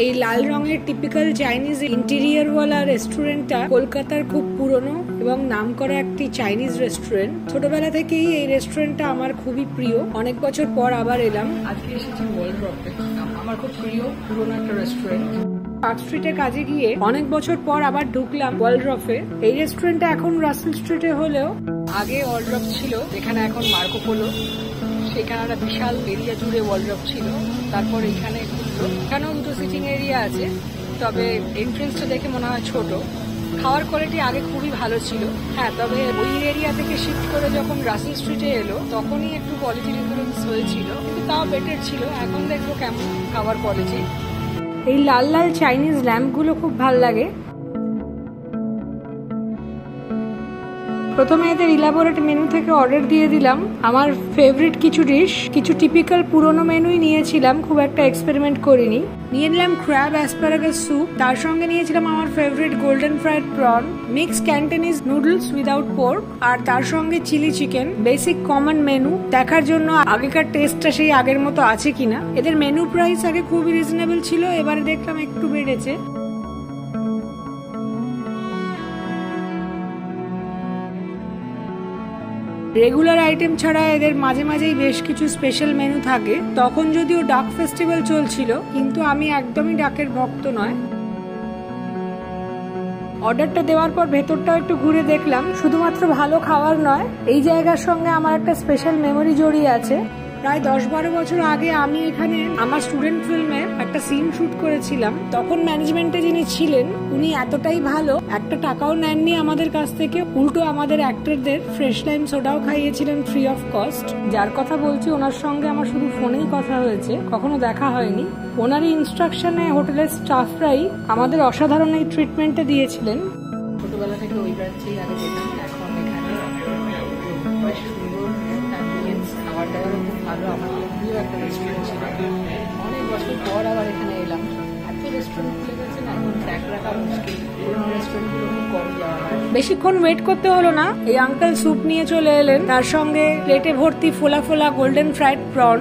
এই লাল রঙের typical Chinese interior ওয়ালা রেস্টুরেন্টটা কলকাতার খুব পুরনো এবং নামকরা একটি চাইনিজ রেস্টুরেন্ট। ছোটবেলা থেকেই এই রেস্টুরেন্টটা আমার খুবই প্রিয়। অনেক বছর পর আবার এলাম। আজকে এসেছি ওয়ালড্রপে, আমার খুব প্রিয় পুরনো একটা রেস্টুরেন্ট। পার্ক স্ট্রিটে কাজে গিয়ে অনেক বছর পর আবার ঢুকলাম ওয়ালড্রপে। এই রেস্টুরেন্টটা এখন রাসেল স্ট্রিটে হলেও আগে ওয়ালড্রপ ছিল, যেখানে এখন মার্কো পোলো। সেখানে একটা বিশাল এরিয়া জুড়ে ওয়ালড্রপ ছিল, তারপর এখানে খুললো। এখানেও দুটো সিটিং এরিয়া আছে, তবে এন্ট্রেন্সটা দেখে মনে হয় ছোট। খাওয়ার কোয়ালিটি আগে খুবই ভালো ছিল। হ্যাঁ, তবে ওই এরিয়া থেকে শিফট করে যখন রাসেল স্ট্রিটে এলো তখনই একটু কোয়ালিটি ডিফারেন্স হয়েছিল, কিন্তু তাও বেটার ছিল। এখন দেখবো কেমন খাবার কোয়ালিটি। এই লাল লাল চাইনিজ ল্যাম্পগুলো খুব ভাল লাগে। প্রথমে এদের ইলাবোরেট মেনু থেকে অর্ডার দিয়ে দিলাম আমার ফেভারিট কিছু ডিশ। কিছু টিপিক্যাল পুরনো মেনুই নিয়েছিলাম, খুব একটা এক্সপেরিমেন্ট করিনি। নিয়ে নিলাম ক্র্যাব অ্যাসপারাগাস স্যুপ, তার সঙ্গে নিয়েছিলাম আমার favourite golden fried prawn, mix Cantonese noodles without pork, আর তার সঙ্গে chilli chicken. Basic common menu. দেখার জন্য আগেকার টেস্টটা সেই আগের মতো আছে কিনা। এদের মেনু প্রাইস আগে খুবই রিজনেবল ছিল, এবারে দেখলাম একটু বেড়েছে। রেগুলার আইটেম ছাড়া এদের মাঝে মাঝেই বেশ কিছু স্পেশাল মেনু থাকে। তখন যদিও ডাক ফেস্টিভ্যাল চলছিল, কিন্তু আমি একদমই ডাকের ভক্ত নয়। অর্ডারটা দেওয়ার পর ভেতরটাও একটু ঘুরে দেখলাম। শুধুমাত্র ভালো খাবার নয়, এই জায়গার সঙ্গে আমার একটা স্পেশাল মেমোরি জড়িয়ে আছে। প্রায় 10-12 বছর আগে আমি এখানে আমার স্টুডেন্ট ফিল্মে একটা সিন শুট করেছিলাম। তখন ম্যানেজমেন্টে যিনি ছিলেন উনি এতটাই ভালো, একটা টাকাও নেননি আমাদের কাছ থেকে, উল্টো আমাদের অ্যাক্টরদের ফ্রেশ লাইম সোডাও খাইয়েছিলেন ফ্রি অফ কস্ট। যার কথা বলছি ওনার সঙ্গে আমার শুধু ফোনেই কথা হয়েছে, কখনো দেখা হয়নি। ওনারই ইনস্ট্রাকশনে হোটেলের স্টাফরাই আমাদের অসাধারণ এই ট্রিটমেন্টটা দিয়েছিলেন। ছোটবেলা থেকে ওই ব্রাঞ্চেই আগে যেতাম, এখন এখানে খাবার দাবারও খুব ভালো। আমার প্রিয় একটা রেস্টুরেন্ট ছিল, অনেক বছর পর আবার এখানে এলাম। এত রেস্টুরেন্ট খুলে গেছে না, এখন ট্র্যাক রাখা মুশকিল। পুরোনো রেস্টুরেন্টগুলো খুব কম যাওয়া হয়। বেশিক্ষণ ওয়েট করতে হলো না, এই আঙ্কেল স্যুপ নিয়ে চলে এলেন, তার সঙ্গে প্লেটে ভর্তি ফোলা ফোলা গোল্ডেন ফ্রাইড প্রন।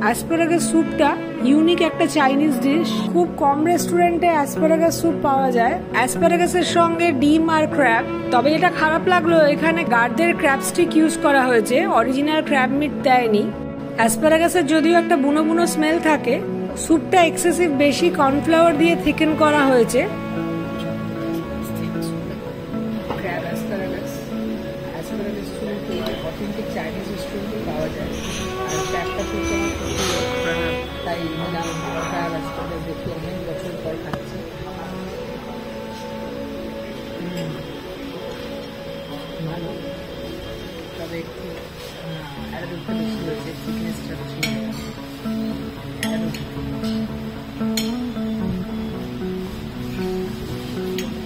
অ্যাসপারাগাস স্যুপটা ইউনিক একটা চাইনিজ ডিশ। খুব কম রেস্টুরেন্টে অ্যাসপারাগাস স্যুপ পাওয়া যায়। অ্যাসপারাগাসের সঙ্গে ডিম আর ক্র্যাব। তবে যেটা খারাপ লাগলো, এখানে গার্ডের ক্র্যাব স্টিক ইউজ করা হয়েছে, অরিজিনাল ক্র্যাব মিট দেয়নি। অ্যাসপারাগাসের যদিও একটা বুনো বুনো স্মেল থাকে, স্যুপটা এক্সেসিভ বেশি কর্নফ্লাওয়ার দিয়ে থিকেন করা হয়েছে। অথেন্টিক চাইনিজ রেস্টুরেন্টে পাওয়া যায়। আর ক্র্যাবটা খুব তাই নিলাম। ক্র্যাব অ্যাসপারাগাস দেখি অনেক বছর পর খাচ্ছি। ভালো, তবে একটু অ্যারাবিকটা বেশি হয়েছে, থিকনেসটা বেশি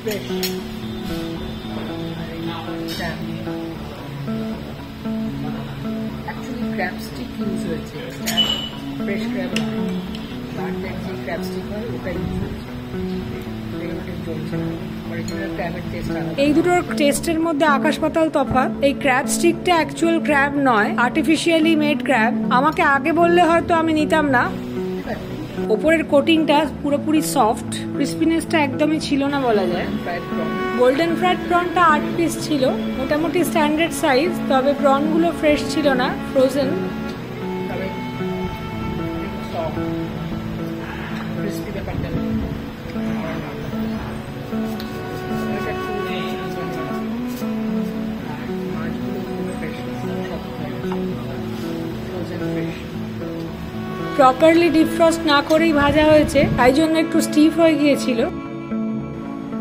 ফ্রেশ। ক্র্যাব স্টিক ইউজ হয়েছে, ফ্রেশ ক্র্যাব গার্ডের যে ক্র্যাব স্টিক হয় ওটা ইউজ হয়েছে। এই দুটোর টেস্টের মধ্যে আকাশ পাতাল তফাৎ। এই ক্র্যাব স্টিকটা অ্যাকচুয়াল ক্র্যাব নয়, আর্টিফিশিয়ালি মেড ক্র্যাব। আমাকে আগে বললে হয়তো আমি নিতাম না। ওপরের কোটিংটা পুরোপুরি সফট, ক্রিস্পিনেসটা একদমই ছিল না বলা যায়। গোল্ডেন ফ্রাইড প্রনটা 8 পিস ছিল, মোটামুটি স্ট্যান্ডার্ড সাইজ। তবে প্রনগুলো ফ্রেশ ছিল না, ফ্রোজেন। প্রপারলি ডিফ্রস্ট না করেই ভাজা হয়েছে, তাই জন্য একটু স্টিফ হয়ে গিয়েছিল।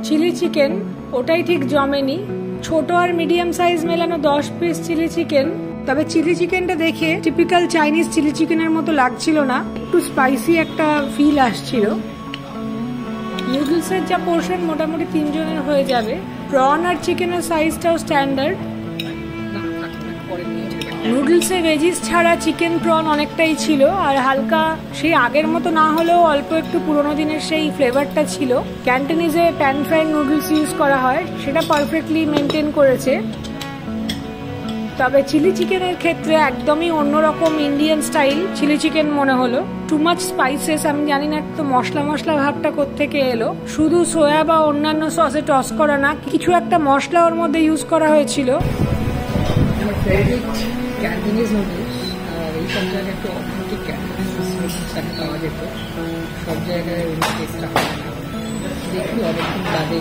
চিলি চিকেন ওটাই ঠিক জমেনি। ছোট আর মিডিয়াম সাইজ মেলানো 10 পিস চিলি চিকেন। তবে চিলি চিকেনটা দেখে টিপিক্যাল চাইনিজ চিলি চিকেনের মতো লাগছিল না, একটু স্পাইসি একটা ফিল আসছিল। নুডলসের যা পোর্শন মোটামুটি 3 জনের হয়ে যাবে। প্রন আর চিকেনের সাইজটাও স্ট্যান্ডার্ড। নুডলসে ভেজিস ছাড়া চিকেন প্রন অনেকটাই ছিল, আর হালকা সেই আগের মতো না হলেও অল্প একটু পুরোনো দিনের সেই ফ্লেভারটা ছিল। ক্যান্টনিজে প্যান ফ্রাইড নুডলস ইউজ করা হয়, সেটা পারফেক্টলি মেনটেন করেছে। তবে চিলি চিকেনের ক্ষেত্রে একদমই অন্যরকম ইন্ডিয়ান স্টাইল চিলি চিকেন মনে হলো। টু মাচ স্পাইসেস, আমি জানি না তো মশলা মশলা ভাবটা কোত্থেকে এলো। শুধু সোয়া বা অন্যান্য সসে টস করা না, কিছু একটা মশলা ওর মধ্যে ইউজ করা হয়েছিল। ক্যান্টিনিজ নুডলস, আর এই সব জায়গায় একটু অথেন্টিক ক্যান্টিনিজ নুডলস পাওয়া যেত, সব জায়গায় ওই টেস্টটা হয় না। দেখি অনেকদিন বাদে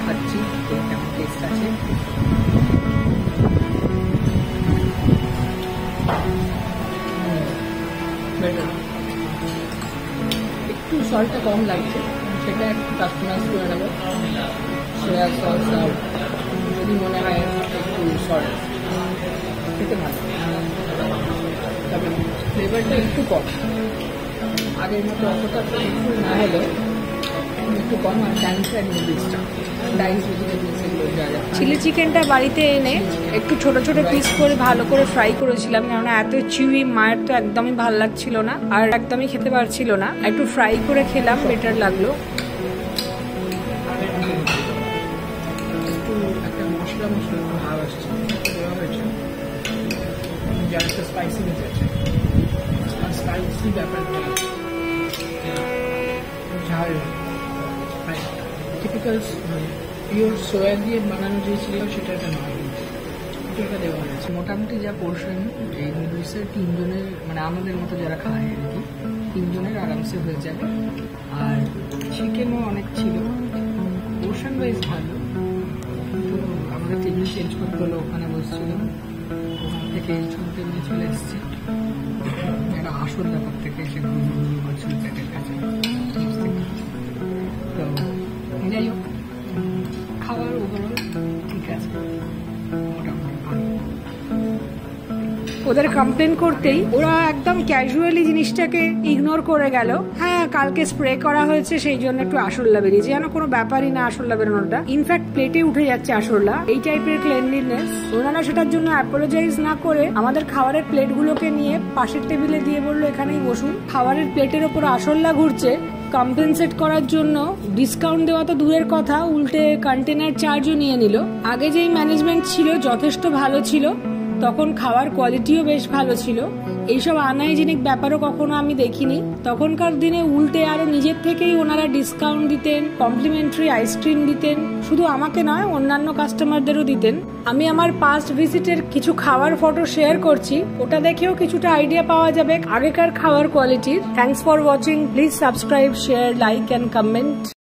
খাচ্ছি, কেমন টেস্ট আছে। একটু সল্টটা কম লাগছে, সেটা একটু কাস্টমাইজ করে নেবো। সোয়া সস আর যদি মনে হয় একটু সল্ট খেতে ভালো, তবে ফ্লেভারটা একটু কম, আগের মতো অতটা ফ্লেভারফুল না হলেও একটু কম। আর ডাইসের নুডলসটা, ডাইস ভেজিটেবলস এগুলো যা যা। চিলি চিকেনটা বাড়িতে এনে একটু ছোট ছোট পিস করে ভালো করে ফ্রাই করেছিলাম, কেননা এত চিউই মায়ের তো একদমই ভালো লাগছিল না আর একদমই খেতে পারছিল না। একটু ফ্রাই করে খেলাম, বেটার লাগলো। একটু একটা মশলা মশলা ভাব আসছে, দেওয়া হয়েছে যার একটা স্পাইসি হয়েছে, আর স্পাইসি ব্যাপারটা ঝাল টিপিক্যাল পিওর সোয়া দিয়ে বানানো যে ছিল সেটাতে নয়, এটা দেওয়া হয়েছে। মোটামুটি যা পোর্শন এই নুডলসের তিনজনের, মানে আমাদের মতো যারা খায় আর কি, তিনজনের আরামসে হয়ে যাবে। আর চিকেনও অনেক ছিল, পোর্শন ওয়াইজ ভালো, কিন্তু আমাদের টেবিল চেঞ্জ করতে হলো। ওখানে বসছিল, ওখান থেকে ছুটতে নিয়ে চলে এসেছি একটা আসল ব্যাপার থেকে, সেগুলো বলছিল প্যাকের কাছে। তো যাই হোক, খাবার ওভারঅল ঠিক আছে, মোটামুটি ভালো। ওদের কমপ্লেন করতেই ওরা একদম ক্যাজুয়ালি জিনিসটাকে ইগনোর করে গেল। হ্যাঁ, কালকে স্প্রে করা হয়েছে সেই জন্য একটু আসরলা বেরিয়েছে, যেন কোনো ব্যাপারই না আসরলা বেরোনোটা। ইনফ্যাক্ট প্লেটে উঠে যাচ্ছে আসরলা, এই টাইপের ক্লিনলিনেস। ওনারা সেটার জন্য অ্যাপোলোজাইজ না করে আমাদের খাবারের প্লেটগুলোকে নিয়ে পাশের টেবিলে দিয়ে বললো এখানেই বসুন। খাবারের প্লেটের ওপর আসরলা ঘুরছে, কম্পেনসেট করার জন্য ডিসকাউন্ট দেওয়া তো দূরের কথা, উল্টে কন্টেনার চার্জও নিয়ে নিল। আগে যেই ম্যানেজমেন্ট ছিল যথেষ্ট ভালো ছিল, তখন খাওয়ার কোয়ালিটিও বেশ ভালো ছিল, এইসব আনহাইজেনিক ব্যাপারও কখনো আমি দেখিনি। তখনকার দিনে উল্টে আরো নিজের থেকেই ওনারা ডিসকাউন্ট দিতেন, কমপ্লিমেন্টারি আইসক্রিম দিতেন, শুধু আমাকে নয় অন্যান্য কাস্টমারদেরও দিতেন। আমি আমার পাস্ট ভিজিটের কিছু খাওয়ার ফটো শেয়ার করছি, ওটা দেখেও কিছুটা আইডিয়া পাওয়া যাবে আগেকার খাওয়ার কোয়ালিটির। Thanks for watching, please subscribe, share, like and comment.